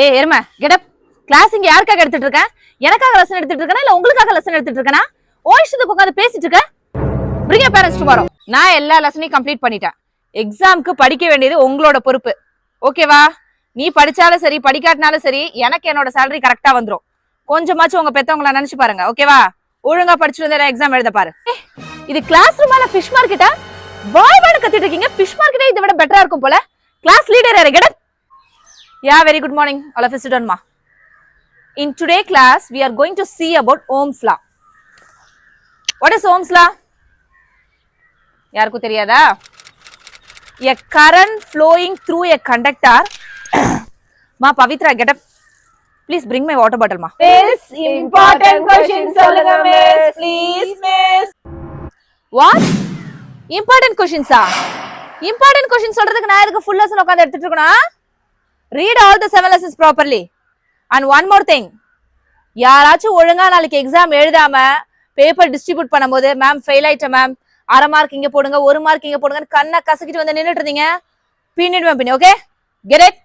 ஏய் எருமை get class இங்க யாருக்காக எடுத்துட்டு இருக்கேன்? எனக்காக லெசன் எடுத்துட்டு இருக்கேனா இல்ல உங்களுக்காக லெசன் எடுத்துட்டு இருக்கேனா? ஓ இஷ்டத்துக்கு உட்கார்ந்து பேசிட்டு இருக்க. bring your parents tomorrow. நான் எல்லா லெசனையும் கம்ப்ளீட் பண்ணிட்டேன். எக்ஸாம்க்கு படிக்க வேண்டியது உங்களோட பொறுப்பு. ஓகேவா? நீ படிச்சாலும் சரி படிக்காட்டினாலும் சரி எனக்கு என்னோட salary கரெக்ட்டா வந்துரும். கொஞ்சமாச்சும் உங்க பெத்தவங்கள நினைச்சு பாருங்க. ஓகேவா? ஒழுங்கா படிச்சிட்டு வந்து எக்ஸாம் எழுத பாரு. இது கிளாஸ் ரூமால ஃபிஷ் மார்க்கெட்டா? வாய்வான கத்திட்டு இருக்கீங்க. ஃபிஷ் மார்க்கெட்டே இதை விட பெட்டரா இருக்கும் போல. கிளாஸ் லீடர் யாரு? Get. Yeah, very good morning. All of you sit down, ma. In today's class, we are going to see about Ohm's law. What is Ohm's law? யாருக்கு தெரியாதா? A current flowing through a conductor. Ma, Pavitra, get up. Please bring my water bottle, ma. Miss, important question சொல்லுங்க miss, please miss. What? Important questions ah? Important questions சொல்றதுக்கு நான் எதுக்கு full lesson உட்கார்ந்து எடுத்துட்டு இருக்கணும்? Read all the 7 lessons properly. And one more thing. யாராச்சும் ஒழுங்கா நாளைக்கு எக்ஸாம் எழுதாம பேப்பர் டிஸ்ட்ரிபியூட் பண்ணும்போது மேம் ஃபெயில் ஆயிட்டேன் மேம், 1/2 மார்க் இங்க போடுங்க 1 மார்க் இங்க போடுங்கன்னு கண்ணை கசக்கிட்டு வந்து நின்னுட்டு இருந்தீங்க, பின்னிடுவேன் பின்ன. Okay, get it.